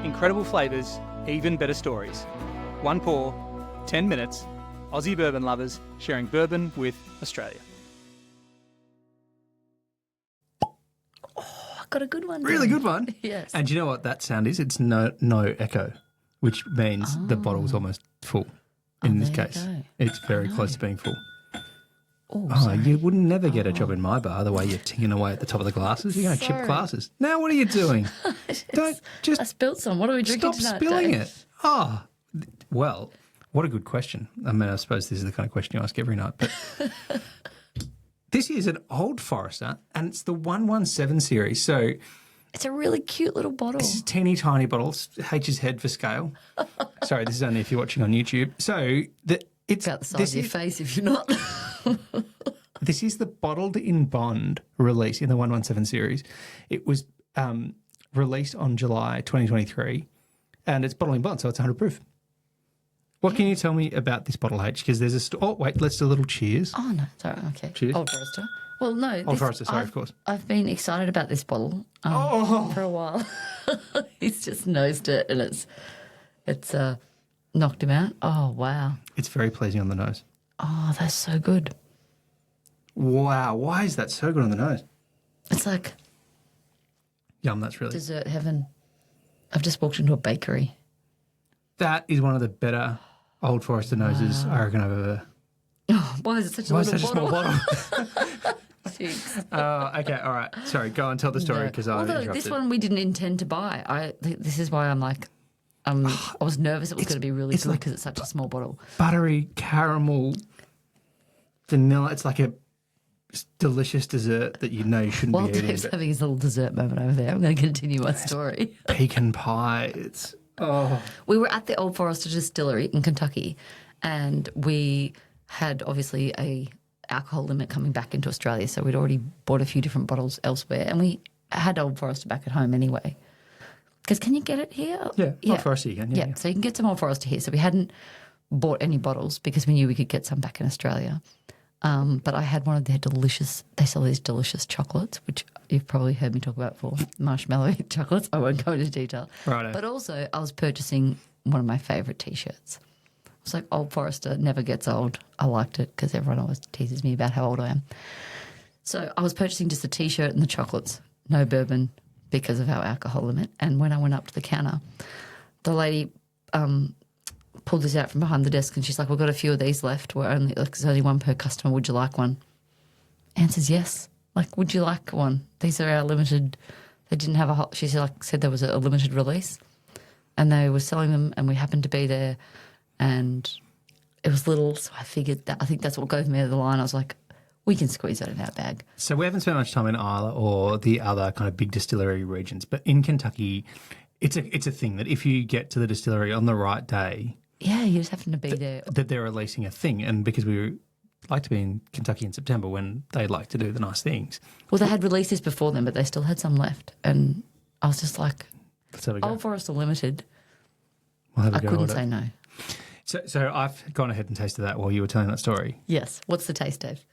Incredible flavours, even better stories. One pour, 10 minutes. Aussie bourbon lovers sharing bourbon with Australia. I got a good one. Really good one. Yes. And do you know what that sound is? It's no echo, which means the bottle's almost full in this there you case. go. It's very close to being full. Oh, Oh, sorry. you would never get a job in my bar the way you're tinging away at the top of the glasses. You're going to chip Sorry. glasses. Now what are you doing? Don't just I spilled some. What are we drinking stop tonight, spilling Dave? it. Oh, well, what a good question. I mean, I suppose this is the kind of question you ask every night. But this is an Old Forester, and it's the 117 series. So It's a really cute little bottle. this is teeny tiny bottles, H's head for scale. Sorry, this is only if you're watching on YouTube. So it's About the size of your face if you're not. This is the bottled in bond release in the 117 series. It was released on July 2023, and it's bottled in bond, so it's 100 proof. What can you tell me about this bottle, H? Because there's a... oh, wait, let's do a little cheers. Oh, no. Sorry. Okay. Cheers. Old Forester. Well, no. Old Forester, sorry, of course. I've been excited about this bottle for a while. He's just nosed it and it's knocked him out. Oh, wow. It's very pleasing on the nose. Oh, that's so good. Wow, why is that so good on the nose? It's like Yum, that's really... dessert heaven. I've just walked into a bakery. That is one of the better Old Forester noses I reckon I've ever... Oh, why is it such a Why little is such a small bottle? bottle? Jeez. Okay, all right. Sorry, go and tell the story because I Although interrupted. this one we didn't intend to buy. This is why I'm like, I was nervous it was going to be really good because it's such a small bottle. Buttery, caramel, vanilla. It's like a delicious dessert that you know you shouldn't While be eating. Dave's but having his little dessert moment over there, I'm going to continue my story. pecan pie. It's... oh. We were at the Old Forester Distillery in Kentucky, and we had obviously a alcohol limit coming back into Australia, so we'd already bought a few different bottles elsewhere, and we had Old Forester back at home anyway. Because can you get it here? Yeah, Old Forester you can. Yeah, Yeah, so you can get some Old Forester here. So we hadn't bought any bottles because we knew we could get some back in Australia. But I had one of their delicious, they sell these delicious chocolates, which you've probably heard me talk about before, marshmallow chocolates. I won't go into detail. Righto. But also I was purchasing one of my favourite T-shirts. It's like Old Forester never gets old. I liked it because everyone always teases me about how old I am. So I was purchasing just the T-shirt and the chocolates, no bourbon because of our alcohol limit. And when I went up to the counter, the lady pulled this out from behind the desk and she's like, we've got a few of these left. There's only one per customer. Would you like one? Answers yes. Like, would you like one? These are our limited. They didn't have a. She said there was a limited release, and they were selling them, and we happened to be there, and it was little. So I figured that I think that's what got me over the line. I was like, we can squeeze that in our bag. So we haven't spent much time in Islay or the other kind of big distillery regions, but in Kentucky, it's a thing that if you get to the distillery on the right day, Yeah, you just happen to be there. that they're releasing a thing. And because we like to be in Kentucky in September when they like to do the nice things. Well, they had released this before then, but they still had some left, and I was just like, Let's have a go. Old Forester Limited. We'll have a I go couldn't at it. say no. So I've gone ahead and tasted that while you were telling that story. Yes. What's the taste, Dave?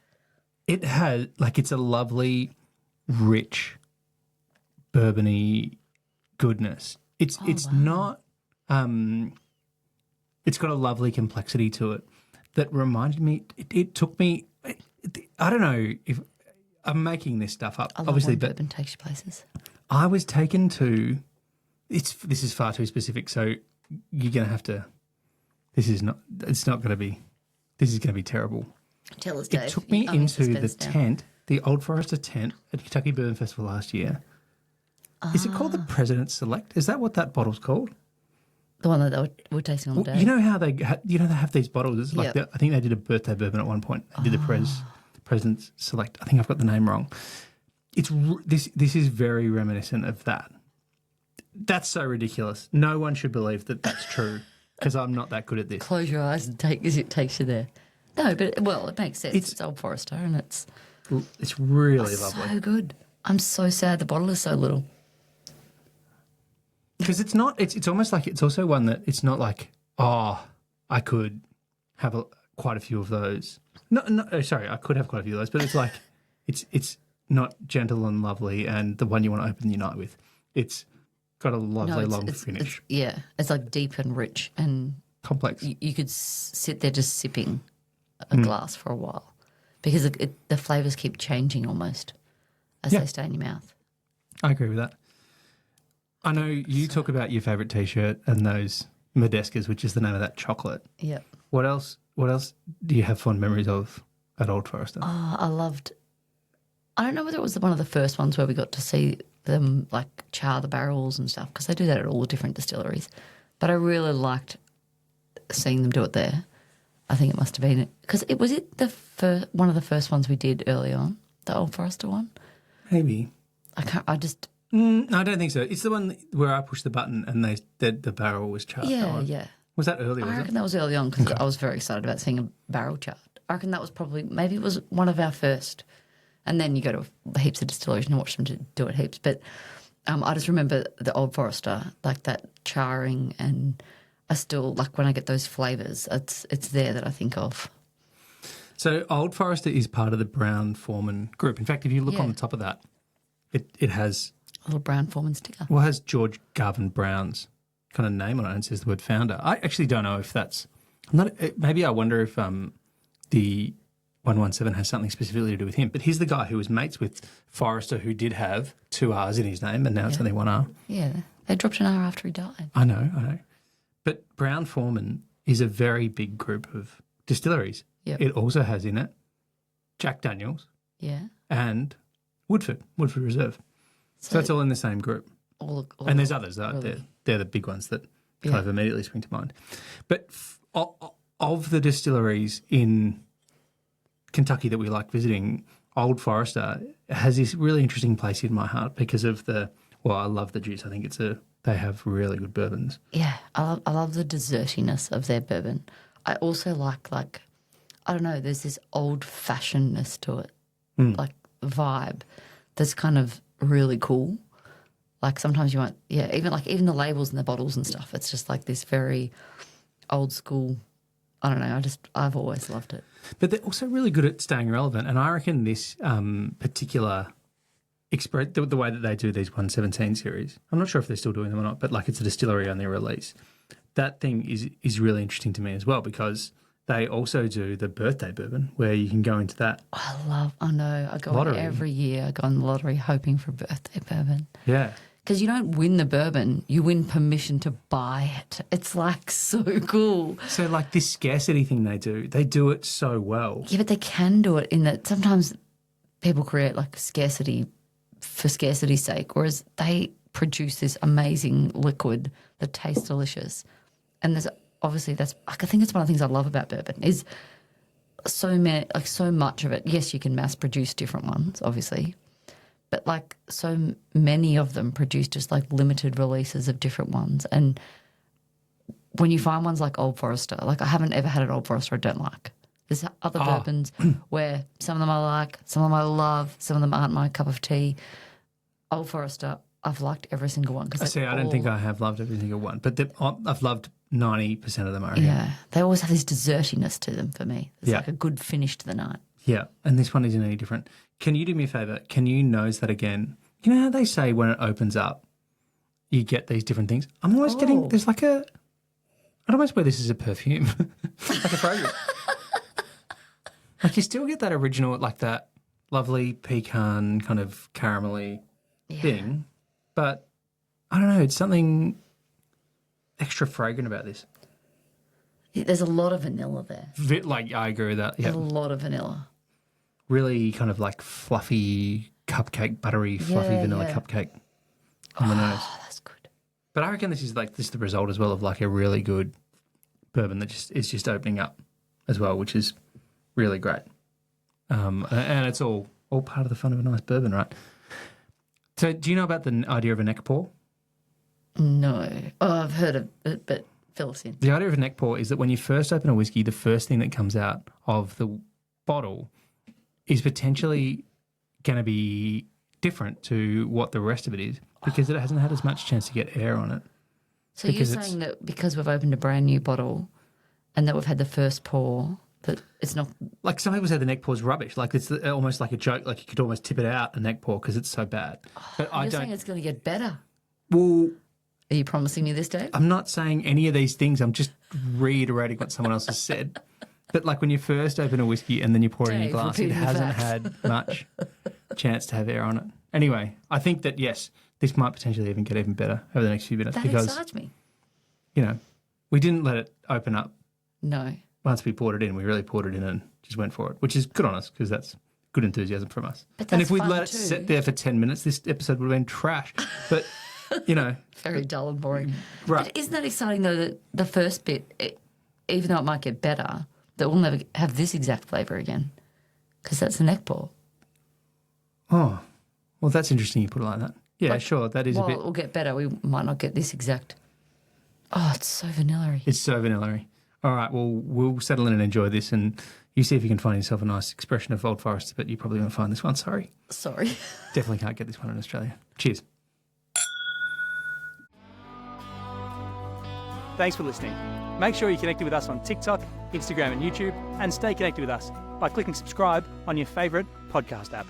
It has, it's a lovely, rich, bourbony goodness. It's not, it's got a lovely complexity to it that reminded me, it took me, I don't know if, I'm making this stuff up, I love obviously, when but bourbon takes you places. I was taken to, this is far too specific, so you're going to have to, this is going to be terrible. Tell us, Dave. It took me into the tent, the Old Forester tent at Kentucky Bourbon Festival last year. Is it called the President's Select? Is that what that bottle's called? The one that they were tasting on the day. You know how they have these bottles. It's like Yep. I think they did a birthday bourbon at one point. They did the President's Select. I think I've got the name wrong. This is very reminiscent of that. That's so ridiculous. No one should believe that that's true because I'm not that good at this. Close your eyes and it takes you there. No, but it makes sense. It's Old Forester and it's really lovely. so good. I'm so sad the bottle is so little. Because it's not. It's almost like it's also one that it's not like, oh, I could have quite a few of those. No, sorry, I could have quite a few of those, but it's like it's not gentle and lovely and the one you want to open your night with. It's got a lovely it's- long it's- finish. It's like deep and rich, and Complex. you could sit there just sipping a glass for a while because the flavours keep changing almost as they stay in your mouth. I agree with that. I know you talk about your favourite T-shirt and those Modescas, which is the name of that chocolate. Yep. What else do you have fond memories of at Old Forester? I don't know whether it was one of the first ones where we got to see them like char the barrels and stuff because they do that at all the different distilleries. But I really liked seeing them do it there. I think it must have been because one of the first ones we did early on, the Old Forester one. Maybe. No, I don't think so. It's the one where I pushed the button and the barrel was charged. Yeah. Was that early? I reckon that was early on because I was very excited about seeing a barrel chart. I reckon that was maybe it was one of our first. And then you go to heaps of distilleries and watch them do it heaps. But I just remember the Old Forester, like that charring, and I still, like when I get those flavours, it's there that I think of. So Old Forester is part of the Brown-Forman group. In fact, if you look on the top of that, it has... A little Brown-Forman sticker. Well, it has George Garvin Brown's kind of name on it and says the word founder. I actually don't know if that's... maybe I wonder if the 117 has something specifically to do with him. But he's the guy who was mates with Forrester, who did have 2 R's in his name, and now it's only 1 R. Yeah, they dropped an R after he died. I know. But Brown-Forman is a very big group of distilleries. Yep. It also has in it Jack Daniels and Woodford Reserve. So that's all in the same group. And there's others. They're the big ones that kind of immediately spring to mind. But of the distilleries in Kentucky that we like visiting, Old Forester has this really interesting place in my heart because of I love the juice. I think they have really good bourbons. Yeah, I love the dessertiness of their bourbon. I also like I don't know, there's this old-fashionedness to it, like vibe that's kind of really cool. Like sometimes you want, even the labels and the bottles and stuff, it's just like this very old school, I don't know, I've always loved it. But they're also really good at staying relevant, and I reckon this particular the way that they do these 117 series, I'm not sure if they're still doing them or not, but like it's a distillery on their release. That thing is really interesting to me as well because they also do the birthday bourbon where you can go into that. I know. I go on every year. I go on the lottery hoping for a birthday bourbon. Yeah. Because you don't win the bourbon, you win permission to buy it. It's like so cool. So like this scarcity thing they do it so well. Yeah, but they can do it in that sometimes people create like scarcity for scarcity's sake, whereas they produce this amazing liquid that tastes delicious. And there's obviously I think it's one of the things I love about bourbon is so much of it. Yes, you can mass produce different ones, obviously, but like so many of them produce just like limited releases of different ones. And when you find ones like Old Forester, like I haven't ever had an Old Forester I don't like. There's other bourbons where some of them I like, some of them I love, some of them aren't my cup of tea. Old Forester, I've liked every single one. I don't think I have loved every single one, but I've loved 90% of them, I reckon. Yeah, they always have this dessertiness to them for me. It's like a good finish to the night. Yeah, and this one isn't any different. Can you do me a favour? Can you nose that again? You know how they say when it opens up, you get these different things? I'm almost getting, there's like I'd almost wear this as a perfume, like a fragrance. Like you still get that original, like that lovely pecan kind of caramelly thing, but I don't know, it's something extra fragrant about this. There's a lot of vanilla there. Like I agree with that. Yeah, a lot of vanilla. Really kind of like fluffy cupcake, buttery, fluffy vanilla cupcake on the nose. Oh, that's good. But I reckon this is the result as well of like a really good bourbon that is just opening up as well, which is really great. And it's all part of the fun of a nice bourbon, right? So do you know about the idea of a neck pour? No. Oh, I've heard of it, but fill us in. The idea of a neck pour is that when you first open a whiskey, the first thing that comes out of the bottle is potentially going to be different to what the rest of it is because it hasn't had as much chance to get air on it. So you're saying that because we've opened a brand new bottle and that we've had the first pour, that it's not... Like some people say the neck pour is rubbish. Like it's almost like a joke. Like you could almost tip it out, a neck pour, because it's so bad. But You're saying it's going to get better. Well, Are you promising me this, Dave? I'm not saying any of these things. I'm just reiterating what someone else has said. But like when you first open a whiskey and then you pour it in your Dave, glass, it repeating the hasn't facts. had much chance to have air on it. Anyway, I think that, yes, this might potentially even get even better over the next few minutes That because, excites me. you know, we didn't let it open up No. once we poured it in. We really poured it in and just went for it, which is good on us because that's good enthusiasm from us. But And that's if we'd fun let it too. sit there for 10 minutes, this episode would have been trash. But, you know, Very dull and boring. Right. But isn't that exciting, though, that the first bit, even though it might get better, that we'll never have this exact flavour again? Because that's the neck pour. oh, well, that's interesting you put it like that. Yeah, Like, sure, that is While a bit. it will get better, we might not get this exact. Oh, it's so vanilla-y. It's so vanilla-y. All right, well, we'll settle in and enjoy this, and you see if you can find yourself a nice expression of Old Forester, but you probably won't find this one. Sorry. Sorry. Definitely can't get this one in Australia. Cheers. Thanks for listening. Make sure you're connected with us on TikTok, Instagram and YouTube, and stay connected with us by clicking subscribe on your favourite podcast app.